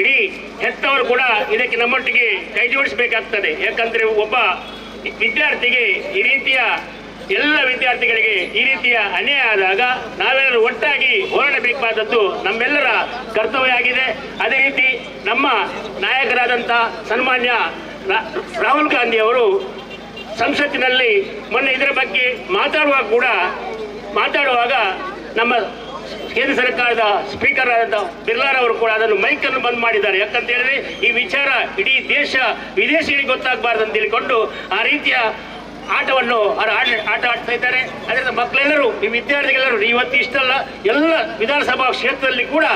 ಇಡೀ ಹೆತ್ತವರು ಕೂಡ ಇದಕ್ಕೆ ನಮ್ಮೊಟ್ಟಿಗೆ ಕೈ ಜೋಡಿಸಬೇಕಾಗ್ತದೆ. ಯಾಕಂದ್ರೆ ಒಬ್ಬ ವಿದ್ಯಾರ್ಥಿಗೆ ಈ ರೀತಿಯ ಎಲ್ಲ ವಿದ್ಯಾರ್ಥಿಗಳಿಗೆ ಈ ರೀತಿಯ ಅನ್ಯಾಯ ಆದಾಗ ನಾವೆಲ್ಲರೂ ಒಟ್ಟಾಗಿ ಹೋರಾಡಬೇಕಾದದ್ದು ನಮ್ಮೆಲ್ಲರ ಕರ್ತವ್ಯ ಆಗಿದೆ. ಅದೇ ರೀತಿ ನಮ್ಮ ನಾಯಕರಾದಂಥ ಸನ್ಮಾನ್ಯ ರಾಹುಲ್ ಗಾಂಧಿ ಅವರು ಸಂಸತ್ತಿನಲ್ಲಿ ಮೊನ್ನೆ ಇದರ ಬಗ್ಗೆ ಮಾತಾಡುವಾಗ ನಮ್ಮ ಕೇಂದ್ರ ಸರ್ಕಾರದ ಸ್ಪೀಕರ್ ಆದಂಥ ಬಿರ್ಲಾರವರು ಕೂಡ ಅದನ್ನು ಮೈಕನ್ನು ಬಂದ್ ಮಾಡಿದ್ದಾರೆ. ಯಾಕಂತ ಹೇಳಿದ್ರೆ ಈ ವಿಚಾರ ಇಡೀ ದೇಶ ವಿದೇಶಿಗಳಿಗೆ ಗೊತ್ತಾಗಬಾರ್ದು ಅಂತ ಹೇಳಿಕೊಂಡು ಆ ರೀತಿಯ ಆಟವನ್ನು ಆಟ ಆಡ್ತಾ ಇದ್ದಾರೆ. ಅದರಿಂದ ಮಕ್ಕಳೆಲ್ಲರೂ, ಈ ವಿದ್ಯಾರ್ಥಿಗಳೆಲ್ಲರೂ ಇವತ್ತು ಇಷ್ಟಲ್ಲ, ಎಲ್ಲ ವಿಧಾನಸಭಾ ಕ್ಷೇತ್ರದಲ್ಲಿ ಕೂಡ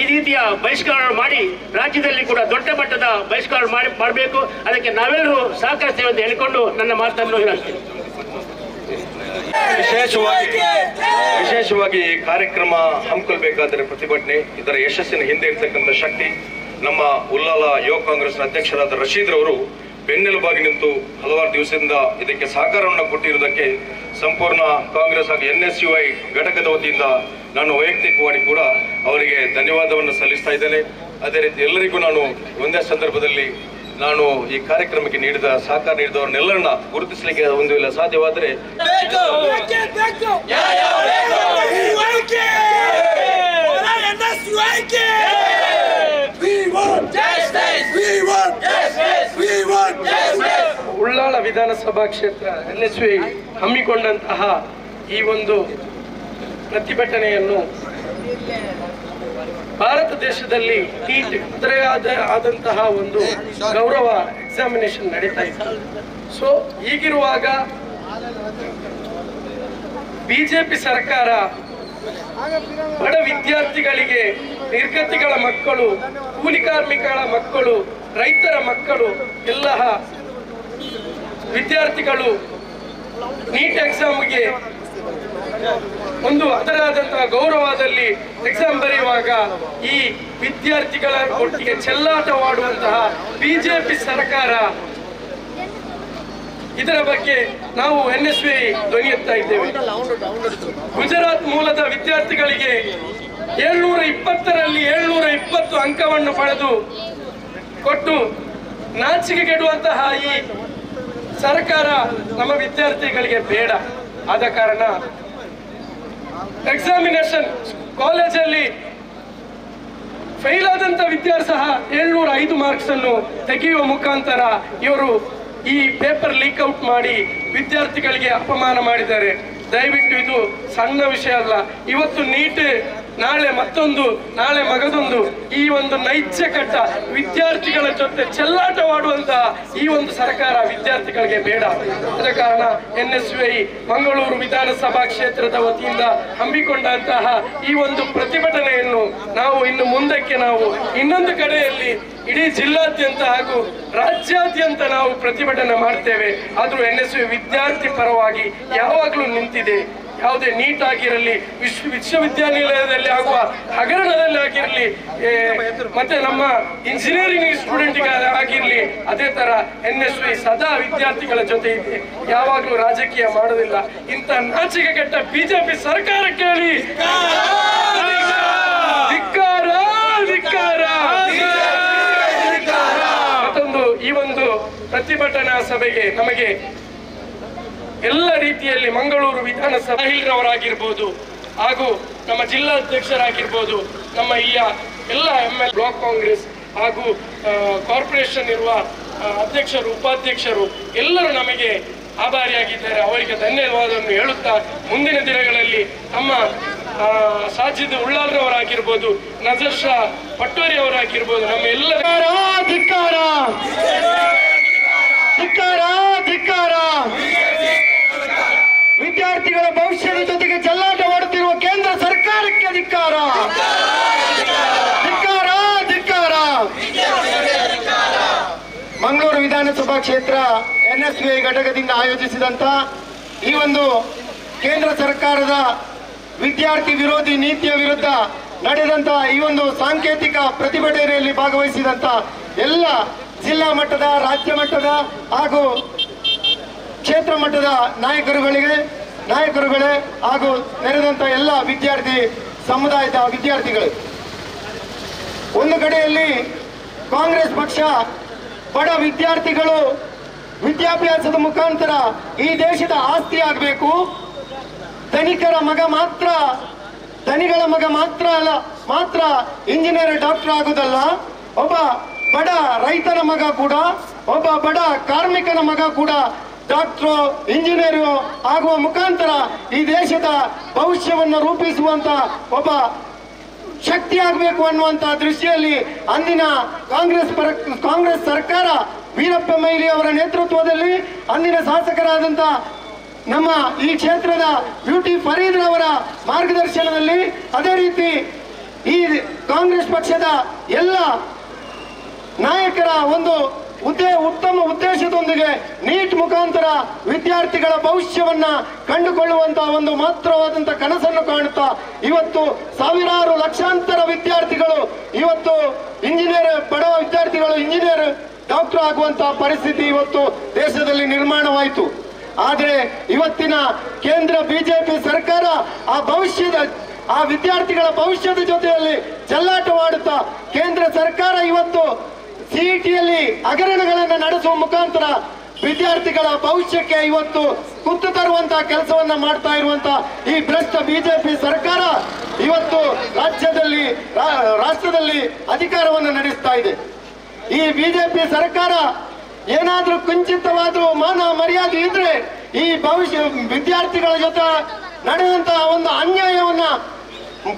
ಈ ರೀತಿಯ ಬಹಿಷ್ಕಾರ ಮಾಡಿ ರಾಜ್ಯದಲ್ಲಿ ಕೂಡ ದೊಡ್ಡ ಮಟ್ಟದ ಬಹಿಷ್ಕಾರ ಮಾಡಬೇಕು. ಅದಕ್ಕೆ ನಾವೆಲ್ಲರೂ ಸಹಕರಿಸ್ತೇವೆ ಅಂತ ಹೇಳಿಕೊಂಡು ನನ್ನ ಮಾತನ್ನು ಹೇಳ್ತೀನಿ. ವಿಶೇಷವಾಗಿ ಈ ಕಾರ್ಯಕ್ರಮ ಹಮ್ಮಿಕೊಳ್ಬೇಕಾದರೆ ಪ್ರತಿಭಟನೆ, ಇದರ ಯಶಸ್ಸಿನ ಹಿಂದೆ ಇರ್ತಕ್ಕಂಥ ಶಕ್ತಿ ನಮ್ಮ ಉಲ್ಲಾಲ ಯುವ ಕಾಂಗ್ರೆಸ್ನ ಅಧ್ಯಕ್ಷರಾದ ರಶೀದ್ ರವರು ಬೆನ್ನೆಲುಬಾಗಿ ನಿಂತು ಹಲವಾರು ದಿವಸದಿಂದ ಇದಕ್ಕೆ ಸಹಕಾರವನ್ನು ಕೊಟ್ಟಿರುವುದಕ್ಕೆ ಸಂಪೂರ್ಣ ಕಾಂಗ್ರೆಸ್ ಹಾಗೂ NSUI ಘಟಕದ ವತಿಯಿಂದ ನಾನು ವೈಯಕ್ತಿಕವಾಗಿ ಕೂಡ ಅವರಿಗೆ ಧನ್ಯವಾದವನ್ನು ಸಲ್ಲಿಸ್ತಾ ಇದ್ದೇನೆ. ಅದೇ ರೀತಿ ಎಲ್ಲರಿಗೂ ನಾನು ಒಂದೇ ಸಂದರ್ಭದಲ್ಲಿ ನಾನು ಈ ಕಾರ್ಯಕ್ರಮಕ್ಕೆ ಸಹಕಾರ ನೀಡಿದವರನ್ನೆಲ್ಲರನ್ನ ಗುರುತಿಸಲಿಕ್ಕೆ ಒಂದು ವೇಳೆ ಸಾಧ್ಯವಾದರೆ ಉಳ್ಳಾಳ ವಿಧಾನಸಭಾ ಕ್ಷೇತ್ರ NSUI ಹಮ್ಮಿಕೊಂಡಂತಹ ಈ ಒಂದು ಪ್ರತಿಭಟನೆಯನ್ನು ಭಾರತ ದೇಶದಲ್ಲಿ ನೀಟ್ ಆದಂತಹ ಒಂದು ಗೌರವ ಎಕ್ಸಾಮಿನೇಷನ್ ನಡೀತಾ ಇತ್ತು. ಸೊ ಹೀಗಿರುವಾಗ ಬಿಜೆಪಿ ಸರ್ಕಾರ ಬಡ ವಿದ್ಯಾರ್ಥಿಗಳಿಗೆ, ನಿರ್ಗತಿಗಳ ಮಕ್ಕಳು, ಕೂಲಿ ಕಾರ್ಮಿಕರ ಮಕ್ಕಳು, ರೈತರ ಮಕ್ಕಳು, ಎಲ್ಲ ವಿದ್ಯಾರ್ಥಿಗಳು ನೀಟ್ ಎಕ್ಸಾಮ್ಗೆ ಒಂದು ಅದರಾದಂತಹ ಗೌರವದಲ್ಲಿ ಎಕ್ಸಾಮ್ ಬರೆಯುವಾಗ ಈ ವಿದ್ಯಾರ್ಥಿಗಳ ಒಟ್ಟಿಗೆ ಚೆಲ್ಲಾಟವಾಡುವಂತಹ ಬಿಜೆಪಿ ಸರ್ಕಾರ, ಇದರ ಬಗ್ಗೆ ನಾವು NSUI ಧ್ವನಿ ಎತ್ತಾ ಇದ್ದೇವೆ. ಗುಜರಾತ್ ಮೂಲದ ವಿದ್ಯಾರ್ಥಿಗಳಿಗೆ 720ರಲ್ಲಿ 720 ಅಂಕವನ್ನು ಪಡೆದು ಕೊಟ್ಟು ನಾಚಿಕೆಗೆಡುವಂತಹ ಈ ಸರ್ಕಾರ ನಮ್ಮ ವಿದ್ಯಾರ್ಥಿಗಳಿಗೆ ಬೇಡ. ಆದ ಕಾರಣ ಎಕ್ಸಾಮಿನೇಷನ್ ಕಾಲೇಜಲ್ಲಿ ಫೇಲ್ ಆದಂತ ವಿದ್ಯಾರ್ಥಿ ಸಹ 705 ಮಾರ್ಕ್ಸ್ ಅನ್ನು ತೆಗೆಯುವ ಮುಖಾಂತರ ಇವರು ಈ ಪೇಪರ್ ಲೀಕ್ ಔಟ್ ಮಾಡಿ ವಿದ್ಯಾರ್ಥಿಗಳಿಗೆ ಅಪಮಾನ ಮಾಡಿದ್ದಾರೆ. ದಯವಿಟ್ಟು ಇದು ಸಣ್ಣ ವಿಷಯ ಅಲ್ಲ. ಇವತ್ತು ನೀಟ್, ನಾಳೆ ಮತ್ತೊಂದು, ನಾಳೆ ಮಗದೊಂದು, ಈ ಒಂದು ನೈಜ ಕಟ್ಟ ವಿದ್ಯಾರ್ಥಿಗಳ ಜೊತೆ ಚೆಲ್ಲಾಟವಾಡುವಂತಹ ಈ ಒಂದು ಸರ್ಕಾರ ವಿದ್ಯಾರ್ಥಿಗಳಿಗೆ ಬೇಡ. ಆದ ಕಾರಣ NSUI ಮಂಗಳೂರು ವಿಧಾನಸಭಾ ಕ್ಷೇತ್ರದ ವತಿಯಿಂದ ಹಮ್ಮಿಕೊಂಡಂತಹ ಈ ಒಂದು ಪ್ರತಿಭಟನೆಯನ್ನು ನಾವು ಇನ್ನು ಮುಂದಕ್ಕೆ ನಾವು ಇನ್ನೊಂದು ಕಡೆಯಲ್ಲಿ ಇಡೀ ಜಿಲ್ಲಾದ್ಯಂತ ಹಾಗೂ ರಾಜ್ಯಾದ್ಯಂತ ನಾವು ಪ್ರತಿಭಟನೆ ಮಾಡ್ತೇವೆ. ಆದರೂ NSUI ವಿದ್ಯಾರ್ಥಿ ಪರವಾಗಿ ಯಾವಾಗಲೂ ನಿಂತಿದೆ. ಯಾವುದೇ ನೀಟ್ ಆಗಿರಲಿ, ವಿಶ್ವವಿದ್ಯಾನಿಲಯದಲ್ಲಿ ಆಗುವ ಹಗರಣದಲ್ಲಿ ಆಗಿರಲಿ, ಮತ್ತೆ ನಮ್ಮ ಇಂಜಿನಿಯರಿಂಗ್ ಸ್ಟೂಡೆಂಟ್ಗೆ ಆಗಿರಲಿ, ಅದೇ ತರ NSUI ಸದಾ ವಿದ್ಯಾರ್ಥಿಗಳ ಜೊತೆ ಇದೆ. ಯಾವಾಗಲೂ ರಾಜಕೀಯ ಮಾಡೋದಿಲ್ಲ. ಇಂಥ ನಾಚಿಕೆ ಕೆಟ್ಟ ಬಿಜೆಪಿ ಸರ್ಕಾರಕ್ಕೆ ಹೇಳಿ ಧಿಕ್ಕಾರ, ಧಿಕ್ಕಾರ. ಮತ್ತೊಂದು, ಈ ಒಂದು ಪ್ರತಿಭಟನಾ ಸಭೆಗೆ ನಮಗೆ ಎಲ್ಲ ರೀತಿಯಲ್ಲಿ ಮಂಗಳೂರು ವಿಧಾನಸಭಾ ರವರಾಗಿರ್ಬೋದು, ಹಾಗೂ ನಮ್ಮ ಜಿಲ್ಲಾಧ್ಯಕ್ಷರಾಗಿರ್ಬೋದು, ನಮ್ಮ ಇಲ್ಲಿಯ ಎಲ್ಲ ML ಬ್ಲಾಕ್ ಕಾಂಗ್ರೆಸ್ ಹಾಗೂ ಕಾರ್ಪೊರೇಷನ್ ಇರುವ ಅಧ್ಯಕ್ಷರು, ಉಪಾಧ್ಯಕ್ಷರು ಎಲ್ಲರೂ ನಮಗೆ ಆಭಾರಿಯಾಗಿದ್ದಾರೆ. ಅವರಿಗೆ ಧನ್ಯವಾದವನ್ನು ಹೇಳುತ್ತಾ, ಮುಂದಿನ ದಿನಗಳಲ್ಲಿ ನಮ್ಮ ಸಾಜಿದ್ ಉಳ್ಳಾಲ್ರವರಾಗಿರ್ಬೋದು, ನಜರ್ ಶಾ ಪಟೋರಿ ಅವರಾಗಿರ್ಬೋದು, ನಮ್ಮ ಎಲ್ಲರ ಧಿಕ್ಕಾರ, ಧಿಕ್ಕಾರ, ಧಿಕ್ಕಾರ. ವಿದ್ಯಾರ್ಥಿಗಳ ಭವಿಷ್ಯದ ಜೊತೆಗೆ ಚೆಲ್ಲಾಟವಾಡುತ್ತಿರುವ ಕೇಂದ್ರ ಸರ್ಕಾರಕ್ಕೆ ಧಿಕ್ಕಾರ, ಧಿಕ್ಕಾರ, ಧಿಕ್ಕಾರ. ಮಂಗಳೂರು ವಿಧಾನಸಭಾ ಕ್ಷೇತ್ರ NSUI ಘಟಕದಿಂದ ಆಯೋಜಿಸಿದಂತ ಈ ಒಂದು ಕೇಂದ್ರ ಸರ್ಕಾರದ ವಿದ್ಯಾರ್ಥಿ ವಿರೋಧಿ ನೀತಿಯ ವಿರುದ್ಧ ನಡೆದಂತ ಈ ಒಂದು ಸಾಂಕೇತಿಕ ಪ್ರತಿಭಟನೆಯಲ್ಲಿ ಭಾಗವಹಿಸಿದಂತ ಎಲ್ಲ ಜಿಲ್ಲಾ ಮಟ್ಟದ, ರಾಜ್ಯ ಮಟ್ಟದ ಹಾಗೂ ಕ್ಷೇತ್ರ ಮಟ್ಟದ ನಾಯಕರುಗಳೇ ಹಾಗೂ ನೆರೆದಂಥ ಎಲ್ಲ ವಿದ್ಯಾರ್ಥಿ ಸಮುದಾಯದ ವಿದ್ಯಾರ್ಥಿಗಳು, ಒಂದು ಕಡೆಯಲ್ಲಿ ಕಾಂಗ್ರೆಸ್ ಪಕ್ಷ ಬಡ ವಿದ್ಯಾರ್ಥಿಗಳು ವಿದ್ಯಾಭ್ಯಾಸದ ಮುಖಾಂತರ ಈ ದೇಶದ ಆಸ್ತಿ ಆಗಬೇಕು, ಧನಿಗಳ ಮಗ ಮಾತ್ರ ಇಂಜಿನಿಯರ್ ಡಾಕ್ಟರ್ ಆಗುವುದಲ್ಲ, ಒಬ್ಬ ಬಡ ರೈತನ ಮಗ ಕೂಡ, ಒಬ್ಬ ಬಡ ಕಾರ್ಮಿಕನ ಮಗ ಕೂಡ ಡಾಕ್ಟ್ರು ಇಂಜಿನಿಯರು ಆಗುವ ಮುಖಾಂತರ ಈ ದೇಶದ ಭವಿಷ್ಯವನ್ನು ರೂಪಿಸುವಂತ ಒಬ್ಬ ಶಕ್ತಿ ಆಗಬೇಕು ಅನ್ನುವಂತ ದೃಷ್ಟಿಯಲ್ಲಿ ಅಂದಿನ ಕಾಂಗ್ರೆಸ್ ಸರ್ಕಾರ ವೀರಪ್ಪ ಮೊಯ್ಲಿ ಅವರ ನೇತೃತ್ವದಲ್ಲಿ ಅಂದಿನ ಶಾಸಕರಾದಂಥ ನಮ್ಮ ಈ ಕ್ಷೇತ್ರದ ಬ್ಯೂಟಿ ಫರೀದ್ ಅವರ ಮಾರ್ಗದರ್ಶನದಲ್ಲಿ, ಅದೇ ರೀತಿ ಈ ಕಾಂಗ್ರೆಸ್ ಪಕ್ಷದ ಎಲ್ಲ ನಾಯಕರ ಒಂದು ಉತ್ತಮ ಉದ್ದೇಶದೊಂದಿಗೆ ನೀಟ್ ಮುಖಾಂತರ ವಿದ್ಯಾರ್ಥಿಗಳ ಭವಿಷ್ಯವನ್ನ ಕಂಡುಕೊಳ್ಳುವಂತಹ ಒಂದು ಮಾತ್ರವಾದಂತಹ ಕನಸನ್ನು ಕಾಣುತ್ತಾ ಇವತ್ತು ಸಾವಿರಾರು ಲಕ್ಷಾಂತರ ವಿದ್ಯಾರ್ಥಿಗಳು ಇವತ್ತು ಬಡ ವಿದ್ಯಾರ್ಥಿಗಳು ಇಂಜಿನಿಯರ್ ಡಾಕ್ಟರ್ ಆಗುವಂತಹ ಪರಿಸ್ಥಿತಿ ಇವತ್ತು ದೇಶದಲ್ಲಿ ನಿರ್ಮಾಣವಾಯಿತು. ಆದರೆ ಇವತ್ತಿನ ಕೇಂದ್ರ ಬಿಜೆಪಿ ಸರ್ಕಾರ ಆ ವಿದ್ಯಾರ್ಥಿಗಳ ಭವಿಷ್ಯದ ಜೊತೆಯಲ್ಲಿ ಚೆಲ್ಲಾಟವಾಡುತ್ತಾ ಕೇಂದ್ರ ಸರ್ಕಾರ ಇವತ್ತು ಸಿಇಟಿಯಲ್ಲಿ ಹಗರಣಗಳನ್ನು ನಡೆಸುವ ಮುಖಾಂತರ ವಿದ್ಯಾರ್ಥಿಗಳ ಭವಿಷ್ಯಕ್ಕೆ ಇವತ್ತು ಕುತ್ತು ತರುವಂತಹ ಕೆಲಸವನ್ನ ಮಾಡ್ತಾ ಇರುವಂತಹ ಈ ಭ್ರಷ್ಟ ಬಿಜೆಪಿ ಸರ್ಕಾರ ಇವತ್ತು ರಾಷ್ಟ್ರದಲ್ಲಿ ಅಧಿಕಾರವನ್ನು ನಡೆಸ್ತಾ ಇದೆ. ಈ ಬಿಜೆಪಿ ಸರ್ಕಾರ ಏನಾದ್ರೂ ಕುಂಚಿತವಾದ್ರೂ ಮಾನ ಮರ್ಯಾದೆ ಇದ್ರೆ ಈ ವಿದ್ಯಾರ್ಥಿಗಳ ಜೊತೆ ನಡೆದಂತಹ ಒಂದು ಅನ್ಯಾಯವನ್ನ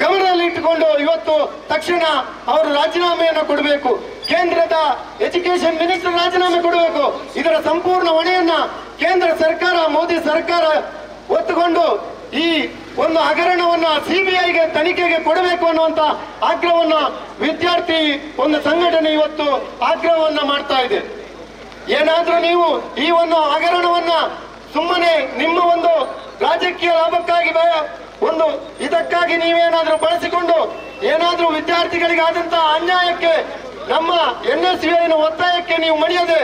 ಗಮನದಲ್ಲಿ ಇಟ್ಟುಕೊಂಡು ಇವತ್ತು ತಕ್ಷಣ ಅವರು ರಾಜೀನಾಮೆಯನ್ನು ಕೊಡಬೇಕು. ಕೇಂದ್ರದ ಎಜುಕೇಶನ್ ಮಿನಿಸ್ಟರ್ ರಾಜೀನಾಮೆ ಕೊಡಬೇಕು. ಇದರ ಸಂಪೂರ್ಣ ಹೊಣೆಯನ್ನ ಕೇಂದ್ರ ಸರ್ಕಾರ, ಮೋದಿ ಸರ್ಕಾರ ಒತ್ತುಕೊಂಡು ಈ ಒಂದು ಹಗರಣವನ್ನ ಸಿಬಿಐಗೆ ತನಿಖೆಗೆ ಕೊಡಬೇಕು ಅನ್ನುವಂತ ಆಗ್ರಹವನ್ನ ವಿದ್ಯಾರ್ಥಿ ಒಂದು ಸಂಘಟನೆ ಇವತ್ತು ಆಗ್ರಹವನ್ನ ಮಾಡ್ತಾ ಇದೆ. ಏನಾದ್ರೂ ನೀವು ಈ ಒಂದು ಹಗರಣವನ್ನ ಸುಮ್ಮನೆ ನಿಮ್ಮ ಒಂದು ರಾಜಕೀಯ ಲಾಭಕ್ಕಾಗಿ ಇದಕ್ಕಾಗಿ ನೀವೇನಾದ್ರೂ ಬಳಸಿಕೊಂಡು ಏನಾದ್ರೂ ವಿದ್ಯಾರ್ಥಿಗಳಿಗಾದಂತಹ ಅನ್ಯಾಯಕ್ಕೆ ನಮ್ಮ NSUIನ ಒತ್ತಾಯಕ್ಕೆ ನೀವು ಮಣಿಯದೆ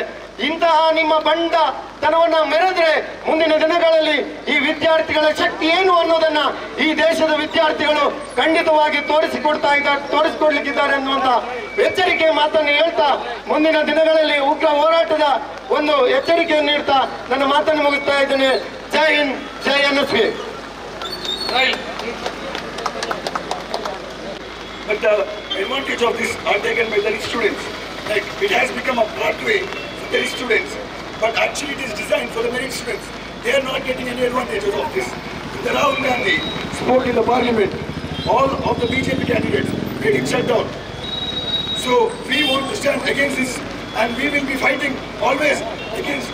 ಇಂತಹ ನಿಮ್ಮ ಬಂಡತನವನ್ನ ಮೆರೆದ್ರೆ ಮುಂದಿನ ದಿನಗಳಲ್ಲಿ ಈ ವಿದ್ಯಾರ್ಥಿಗಳ ಶಕ್ತಿ ಏನು ಅನ್ನೋದನ್ನ ಈ ದೇಶದ ವಿದ್ಯಾರ್ಥಿಗಳು ಖಂಡಿತವಾಗಿ ತೋರಿಸಿಕೊಡ್ಲಿಕ್ಕಿದ್ದಾರೆ ಅನ್ನುವಂತ ಎಚ್ಚರಿಕೆ ಮಾತನ್ನು ಹೇಳ್ತಾ ಮುಂದಿನ ದಿನಗಳಲ್ಲಿ ಉಗ್ರ ಹೋರಾಟದ ಒಂದು ಎಚ್ಚರಿಕೆಯನ್ನು ನೀಡ್ತಾ ನನ್ನ ಮಾತನ್ನು ಮುಗಿಸ್ತಾ ಇದ್ದೇನೆ. ಜೈ ಹಿಂದ್, ಜೈ NSUI. But the advantage of this are taken by the students. Like it has become a pathway for the students, but actually it is designed for the merit students. They are not getting any advantages of this. The Rahul Gandhi spoke in the parliament, all of the BJP candidates getting shut down. So we want to stand against this, and we will be fighting always against